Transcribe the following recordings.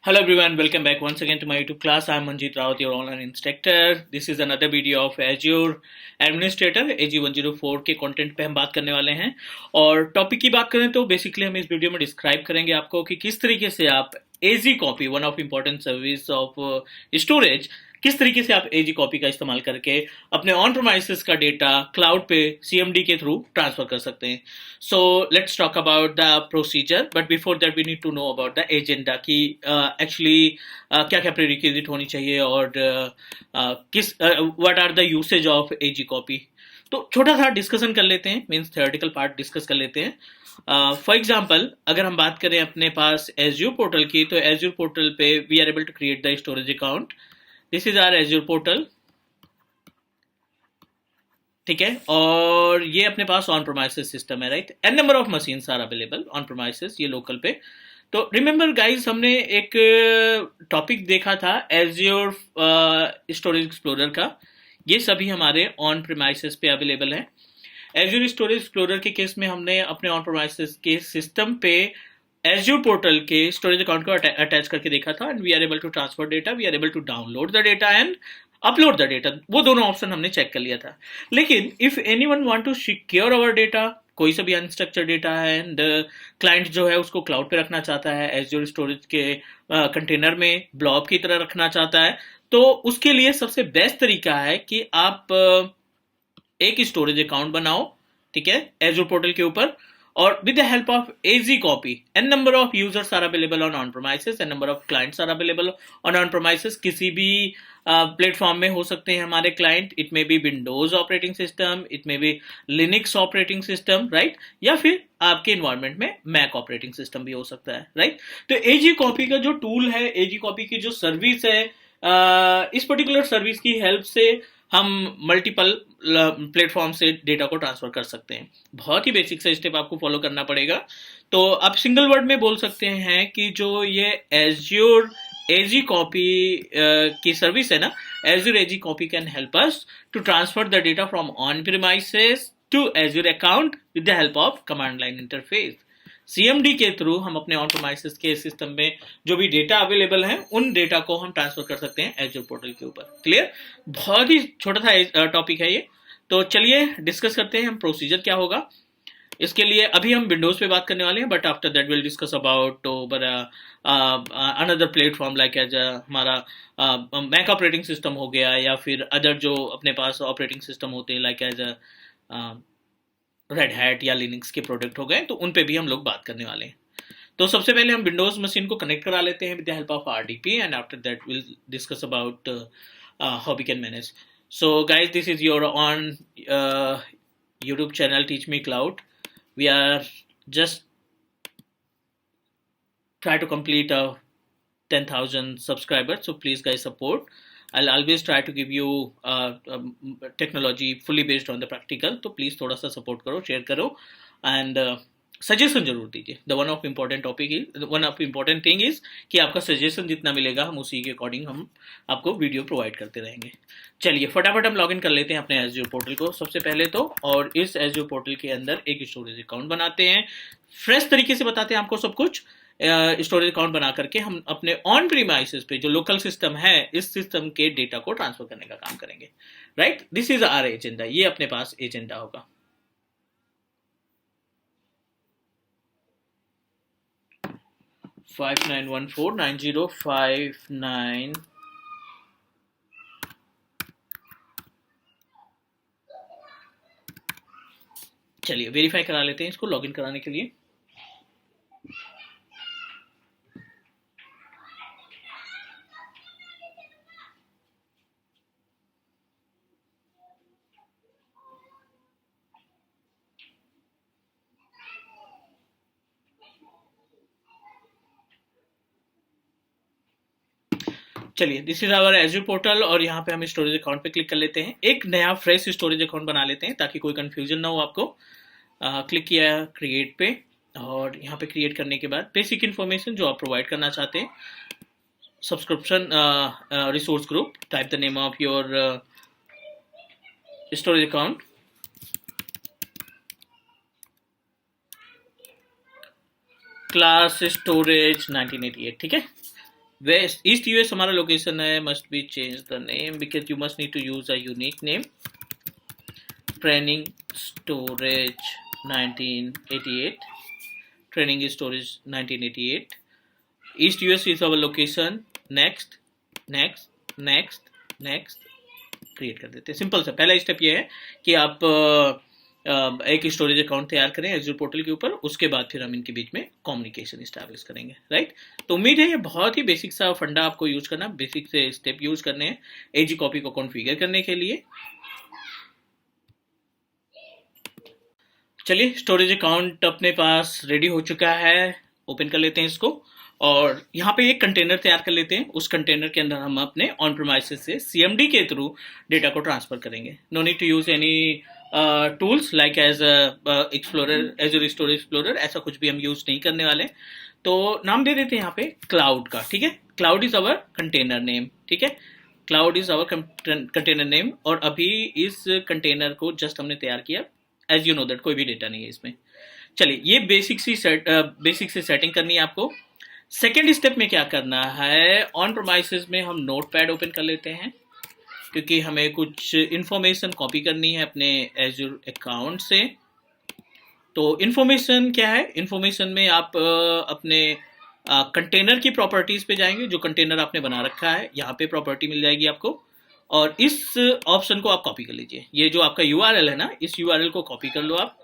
Hello everyone, welcome back once again to my YouTube class. I'm Manjeet Rawat, your online instructor. This is another video of Azure Administrator AG104 के content पे हम बात करने वाले हैं। और topic की बात करें तो बेसिकली हम इस वीडियो में डिस्क्राइब करेंगे आपको कि किस तरीके से आप AG copy, one of important service of storage, किस तरीके से आप एजी कॉपी का इस्तेमाल करके अपने ऑन प्रोमाइसेस का डेटा क्लाउड पे सीएमडी के थ्रू ट्रांसफर कर सकते हैं। So let's talk about the procedure, but before that we need to know about the agenda की एक्चुअली क्या क्या प्रीरिक्विजिट होनी चाहिए और किस what are the usage of AzCopy. तो छोटा सा डिस्कशन कर लेते हैं, मीन्स थ्योरेटिकल पार्ट डिस्कस कर लेते हैं। फॉर एग्जाम्पल अगर हम बात करें अपने पास एज्यूर पोर्टल की, तो एज्यूर पोर्टल पे we are able to create the storage account. This is our Azure portal, ठीक है। और ये अपने पास ऑन प्रोमाइसेस सिस्टम है, right. N number of machines are available on premises, ये लोकल पे। तो रिमेंबर गाइस, हमने एक टॉपिक देखा था एज्योर स्टोरेज एक्सप्लोरर का। ये सभी हमारे ऑन प्रोमाइसेस पे अवेलेबल है। एज्योर स्टोरेज एक्सप्लोरर के केस में हमने अपने ऑन प्रोमाइसेस के सिस्टम पे एज्योर पोर्टल के स्टोरेज अकाउंट को अटैच करके देखा था, and we are able to transfer data, we are able to download the data and upload the data. वो दोनों ऑप्शन हमने चेक कर लिया था। लेकिन if anyone want to secure our data, कोई सा भी अनस्ट्रक्चर्ड डेटा है एंड क्लाइंट जो है उसको क्लाउड पे रखना चाहता है, एज्योर स्टोरेज के कंटेनर में ब्लॉब की तरह रखना चाहता है, तो उसके लिए सबसे बेस्ट तरीका है कि आप एक स्टोरेज अकाउंट बनाओ, ठीक है, एज्योर पोर्टल के ऊपर, और with the help of AZ copy, n number of users are available on on-premises, n number of clients are available on on-premises। किसी भी प्लेटफॉर्म में हो सकते हैं हमारे client. It may be Windows operating system, it may be Linux operating system, right, या फिर आपके इन्वायरमेंट में मैक ऑपरेटिंग सिस्टम भी हो सकता है, राइट। तो एजी कॉपी का जो टूल है, एजी कॉपी की जो सर्विस है, इस पर्टिकुलर सर्विस की हेल्प से हम मल्टीपल प्लेटफॉर्म से डेटा को ट्रांसफर कर सकते हैं। बहुत ही बेसिक सा स्टेप आपको फॉलो करना पड़ेगा। तो आप सिंगल वर्ड में बोल सकते हैं कि जो ये एज्योर एजी कॉपी की सर्विस है ना, Azure AzCopy can help us to transfer the data from on premises to Azure account with the help of command line interface. CMD के थ्रू हम अपने ऑन प्रीमाइसेस के system में जो भी डेटा अवेलेबल है उन डेटा को हम ट्रांसफर कर सकते हैं एज्योर पोर्टल के ऊपर। क्लियर? बहुत ही छोटा सा टॉपिक है ये। तो चलिए डिस्कस करते हैं हम प्रोसीजर क्या होगा। इसके लिए अभी हम विंडोज पे बात करने वाले हैं, but after that will discuss about another platform like as हमारा मैक ऑपरेटिंग सिस्टम हो गया, या फिर अदर जो अपने पास ऑपरेटिंग सिस्टम होते हैं लाइक एज रेड हैट या लिनक्स के प्रोडक्ट हो गए, तो उन पे भी हम लोग बात करने वाले हैं। तो सबसे पहले हम विंडोज मशीन को कनेक्ट करा लेते हैं with the help of RDP, and after that will discuss about how we can manage. So guys, this is your on YouTube channel Teach Me Cloud. We are just try to complete 10,000 subscribers, so please guys support. I'll always try to give you technology fully based on the practical, तो please थोड़ा सा support करो, share करो, and suggestion जरूर दीजिए। The one of important topic is, one of important thing is कि आपका suggestion जितना मिलेगा हम उसी के अकॉर्डिंग हम आपको वीडियो प्रोवाइड करते रहेंगे। चलिए फटाफट हम लॉगिन कर लेते हैं अपने एज्योर पोर्टल को सबसे पहले तो, और इस एज्योर पोर्टल के अंदर एक स्टोरेज अकाउंट बनाते हैं। फ्रेश तरीके से बताते हैं आपको सब कुछ। स्टोरेज अकाउंट बना करके हम अपने ऑन प्रीमाइसेस पे जो लोकल सिस्टम है, इस सिस्टम के डेटा को ट्रांसफर करने का काम करेंगे, right. This is our agenda, ये अपने पास एजेंडा होगा। 59149059। चलिए वेरीफाई करा लेते हैं इसको लॉगिन कराने के लिए। चलिए this is our Azure portal, और यहाँ पे हम स्टोरेज अकाउंट पे क्लिक कर लेते हैं। एक नया फ्रेश स्टोरेज अकाउंट बना लेते हैं ताकि कोई कंफ्यूजन ना हो आपको। क्लिक किया क्रिएट पे, और यहाँ पे क्रिएट करने के बाद बेसिक इन्फॉर्मेशन जो आप प्रोवाइड करना चाहते हैं, subscription resource group, type the name of your storage account, class storage 1988, ठीक है। वेस्ट ईस्ट यूएस हमारा लोकेशन है, must be change the name because you must need to use a unique name. Training storage 1988, training storage 1988, east US is our location. Next next next next create कर देते हैं। Simple सा पहला step ये है कि आप एक स्टोरेज अकाउंट तैयार करें एज़्योर पोर्टल के ऊपर, उसके बाद फिर हम इनके बीच में कम्युनिकेशन इस्टेब्लिश करेंगे, राइट। तो उम्मीद है ये बहुत ही बेसिक सा फंडा आपको यूज करना, बेसिक से स्टेप यूज करने हैं एजी कॉपी को कॉन्फ़िगर करने के लिए। चलिए स्टोरेज अकाउंट अपने पास रेडी हो चुका है, ओपन कर लेते हैं इसको और यहाँ पे एक कंटेनर तैयार कर लेते हैं। उस कंटेनर के अंदर हम अपने ऑन प्रीमाइसेस से सीएमडी के थ्रू डेटा को ट्रांसफर करेंगे। No need to use any tools like as explorer, Azure storage explorer, ऐसा कुछ भी हम यूज नहीं करने वाले। तो नाम दे देते हैं यहाँ पे क्लाउड का, ठीक है। Cloud is our container name, ठीक है। Cloud is our container name और अभी इस कंटेनर को जस्ट हमने तैयार किया। एज यू नो दैट कोई भी डेटा नहीं है इसमें। चलिए ये बेसिक से सेटिंग करनी है आपको। सेकेंड स्टेप में क्या करना है, ऑन प्रीमाइसेस में हम नोटपैड ओपन कर लेते हैं क्योंकि हमें कुछ इन्फॉर्मेशन कॉपी करनी है अपने एज़्योर अकाउंट से। तो इन्फॉर्मेशन क्या है, इन्फॉर्मेशन में आप अपने कंटेनर की प्रॉपर्टीज पे जाएंगे, जो कंटेनर आपने बना रखा है यहाँ पे प्रॉपर्टी मिल जाएगी आपको और इस ऑप्शन को आप कॉपी कर लीजिए। ये जो आपका यूआरएल है ना, इस यूआरएल को कॉपी कर लो, आप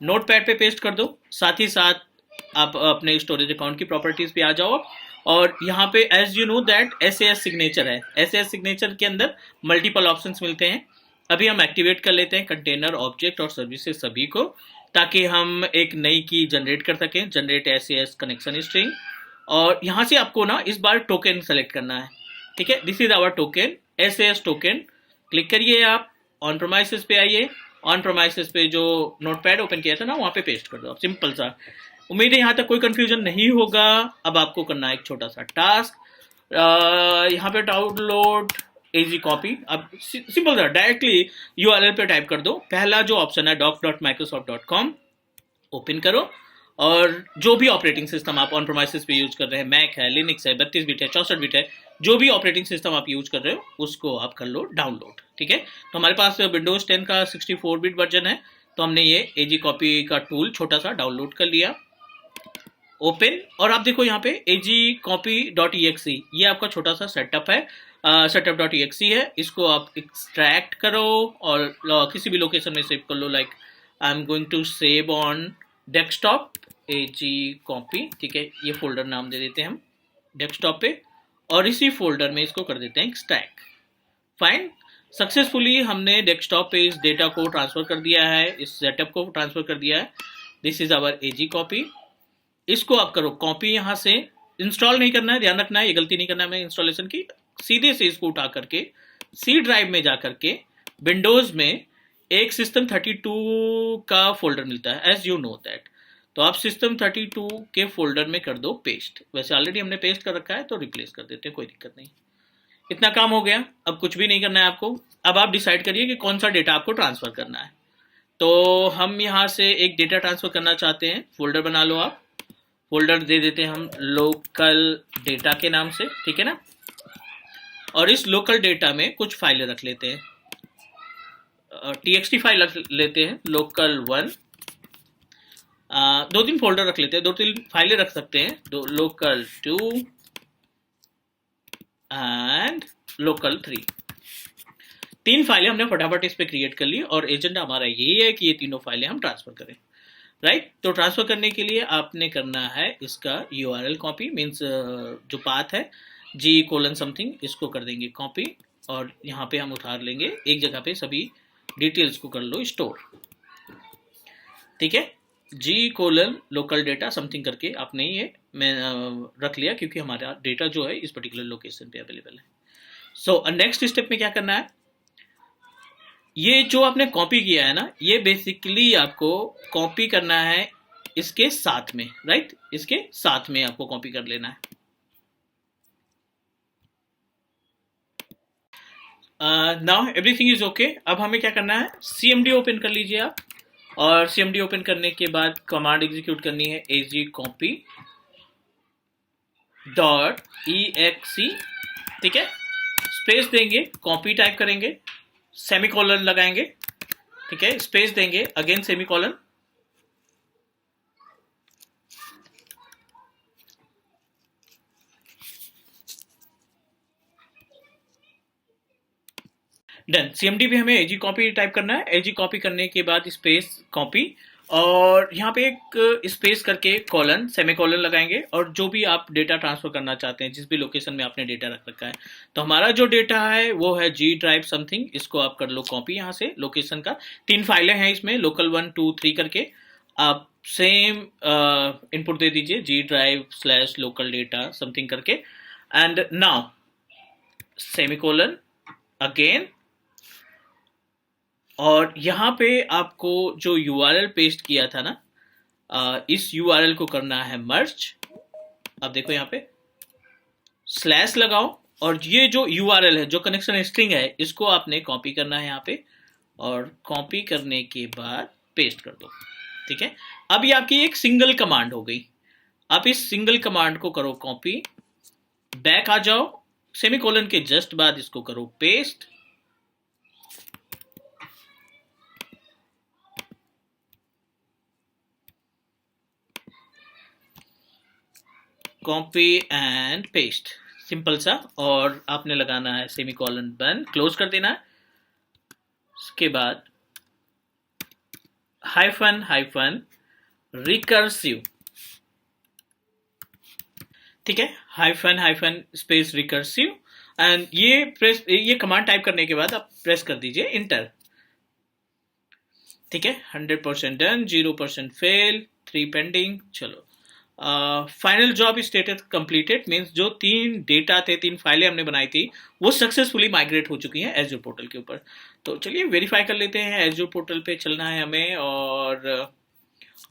नोटपैड पे पेस्ट कर दो। साथ ही साथ आप अपने स्टोरेज अकाउंट की प्रॉपर्टीज पे आ जाओ और यहाँ पे as you know that SAS signature है। एसएएस सिग्नेचर के अंदर मल्टीपल ऑप्शंस मिलते हैं। अभी हम एक्टिवेट कर लेते हैं कंटेनर, ऑब्जेक्ट और सर्विसेज सभी को, ताकि हम एक नई की जनरेट कर सकें, जनरेट एसएएस कनेक्शन स्ट्रिंग। और यहाँ से आपको ना इस बार टोकन सेलेक्ट करना है, ठीक है। This is our token, SAS token. Click करिए, आप ऑन प्रीमाइसेस पे आइए। ऑन प्रीमाइसेस पे जो नोटपैड ओपन किया था ना, वहाँ पे पेस्ट कर दो आप, सिंपल सा। उम्मीद है यहाँ तक कोई कंफ्यूजन नहीं होगा। अब आपको करना है एक छोटा सा टास्क, यहाँ पे डाउनलोड एजी कॉपी। अब सिंपल सा डायरेक्टली यूआरएल पे टाइप कर दो। पहला जो ऑप्शन है doc.microsoft.com, ओपन करो और जो भी ऑपरेटिंग सिस्टम आप ऑन प्रीमाइसेस पे यूज कर रहे हैं, मैक है, लिनक्स है, 32 बिट है, 64 बिट है, जो भी ऑपरेटिंग सिस्टम आप यूज कर रहे हो उसको आप कर लो डाउनलोड, ठीक है। तो हमारे पास विंडोज 10 का 64 बिट वर्जन है, तो हमने ये एजी कॉपी का टूल छोटा सा डाउनलोड कर लिया, ओपन। और आप देखो यहाँ पे agcopy.exe, ये आपका छोटा सा सेटअप है, setup.exe है। इसको आप एक्सट्रैक्ट करो और किसी भी लोकेशन में सेव कर लो। Like I am going to save on desktop agcopy, ठीक है। ये फोल्डर नाम दे देते हैं हम डेस्कटॉप पे और इसी फोल्डर में इसको कर देते हैं एक्सट्रैक्ट। फाइन, सक्सेसफुली हमने डेस्कटॉप पे इस डेटा को ट्रांसफर कर दिया है, इस सेटअप को ट्रांसफर कर दिया है। This is our agcopy। इसको आप करो कॉपी, यहाँ से इंस्टॉल नहीं करना है, ध्यान रखना है, ये गलती नहीं करना है हमें इंस्टॉलेशन की। सीधे से इसको उठा करके सी ड्राइव में जा करके विंडोज में एक सिस्टम 32 का फोल्डर मिलता है, एज यू नो दैट। तो आप सिस्टम 32 के फोल्डर में कर दो पेस्ट। वैसे ऑलरेडी हमने पेस्ट कर रखा है तो रिप्लेस कर देते हैं, कोई दिक्कत नहीं। इतना काम हो गया, अब कुछ भी नहीं करना है आपको। अब आप डिसाइड करिए कि कौन सा डेटा आपको ट्रांसफर करना है। तो हम यहाँ से एक डेटा ट्रांसफर करना चाहते हैं, फोल्डर बना लो आप। फोल्डर दे देते हैं हम लोकल डेटा के नाम से, ठीक है ना। और इस लोकल डेटा में कुछ फाइलें रख लेते हैं, txt फाइल रख लेते हैं, local1। 2-3 फोल्डर रख लेते हैं, 2-3 फाइलें रख सकते हैं, local2 एंड local3। 3 फाइलें हमने फटाफट इस पे क्रिएट कर ली और एजेंडा हमारा यही है कि ये तीनों फाइलें हम ट्रांसफर करें, राइट। तो ट्रांसफर करने के लिए आपने करना है इसका यूआरएल कॉपी, मीन्स जो पाथ है g:something, इसको कर देंगे कॉपी और यहाँ पे हम उतार लेंगे एक जगह पे, सभी डिटेल्स को कर लो स्टोर, ठीक है। g:local data समथिंग करके आपने ये मैं रख लिया क्योंकि हमारा डेटा जो है इस पर्टिकुलर लोकेशन पे अवेलेबल है। सो नेक्स्ट स्टेप में क्या करना है, ये जो आपने कॉपी किया है ना, ये बेसिकली आपको कॉपी करना है इसके साथ में, राइट। इसके साथ में आपको कॉपी कर लेना है। Now everything is okay. अब हमें क्या करना है, CMD ओपन कर लीजिए आप और CMD ओपन करने के बाद कमांड एग्जीक्यूट करनी है agcopy डॉट exe, ठीक है, स्पेस देंगे, कॉपी टाइप करेंगे, सेमीकोलन लगाएंगे, ठीक है, स्पेस देंगे, अगेन सेमीकोलन, डन। सीएमडी भी हमें एजी कॉपी टाइप करना है, एजी कॉपी करने के बाद स्पेस कॉपी, और यहाँ पे एक स्पेस करके कॉलन सेमीकोलन लगाएंगे, और जो भी आप डेटा ट्रांसफर करना चाहते हैं जिस भी लोकेशन में आपने डेटा रख रखा है, तो हमारा जो डेटा है वो है जी ड्राइव समथिंग, इसको आप कर लो कॉपी यहाँ से लोकेशन का। 3 फाइलें हैं इसमें, लोकल 1 2 3 करके, आप सेम इनपुट दे दीजिए, G drive slash local data something करके, एंड नाउ सेमीकोलन अगेन, और यहाँ पे आपको जो यूआरएल पेस्ट किया था ना, इस यूआरएल को करना है मर्ज। अब देखो यहाँ पे स्लैश लगाओ, और ये जो यूआरएल है, जो कनेक्शन स्ट्रिंग है, इसको आपने कॉपी करना है यहाँ पे, और कॉपी करने के बाद पेस्ट कर दो, ठीक है। अब ये आपकी एक सिंगल कमांड हो गई। आप इस सिंगल कमांड को करो कॉपी, बैक आ जाओ, सेमीकोलन के जस्ट बाद इसको करो paste, copy and paste, simple सा, और आपने लगाना है सेमीकोलन बंद, क्लोज कर देना है। उसके बाद हाइफन हाइफन रिकर्सिव, ठीक है, hyphen hyphen space recursive, and ये कमांड टाइप करने के बाद आप प्रेस कर दीजिए इंटर, ठीक है। 100% डन, 0% फेल, 3 पेंडिंग। चलो, final job status completed, means जो 3 डेटा थे, 3 फाइलें हमने बनाई थी, वो सक्सेसफुली माइग्रेट हो चुकी हैं एज्योर पोर्टल के ऊपर। तो चलिए वेरीफाई कर लेते हैं, एज्योर पोर्टल पे चलना है हमें, और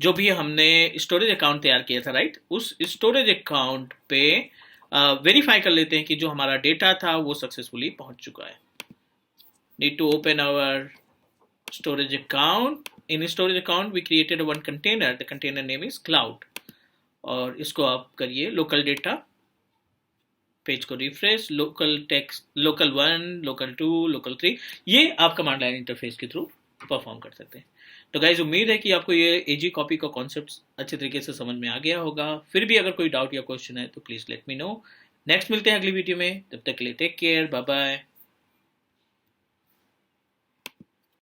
जो भी हमने स्टोरेज अकाउंट तैयार किया था, राइट, उस स्टोरेज अकाउंट पे वेरीफाई कर लेते हैं कि जो हमारा डेटा था वो सक्सेसफुली पहुंच चुका है। Need to open our storage account. In storage account we created one container, the container name is cloud, और इसको आप करिए लोकल डेटा, पेज को refresh, local text, local 1 local 2 local 3, ये आप कमांड लाइन इंटरफेस के थ्रू परफॉर्म कर सकते हैं। तो गाइज उम्मीद है कि आपको ये एजी कॉपी का कॉन्सेप्ट अच्छे तरीके से समझ में आ गया होगा। फिर भी अगर कोई डाउट या क्वेश्चन है तो please let me know. Next मिलते हैं अगली वीडियो में, तब तक के लिए टेक केयर, बाय बाय।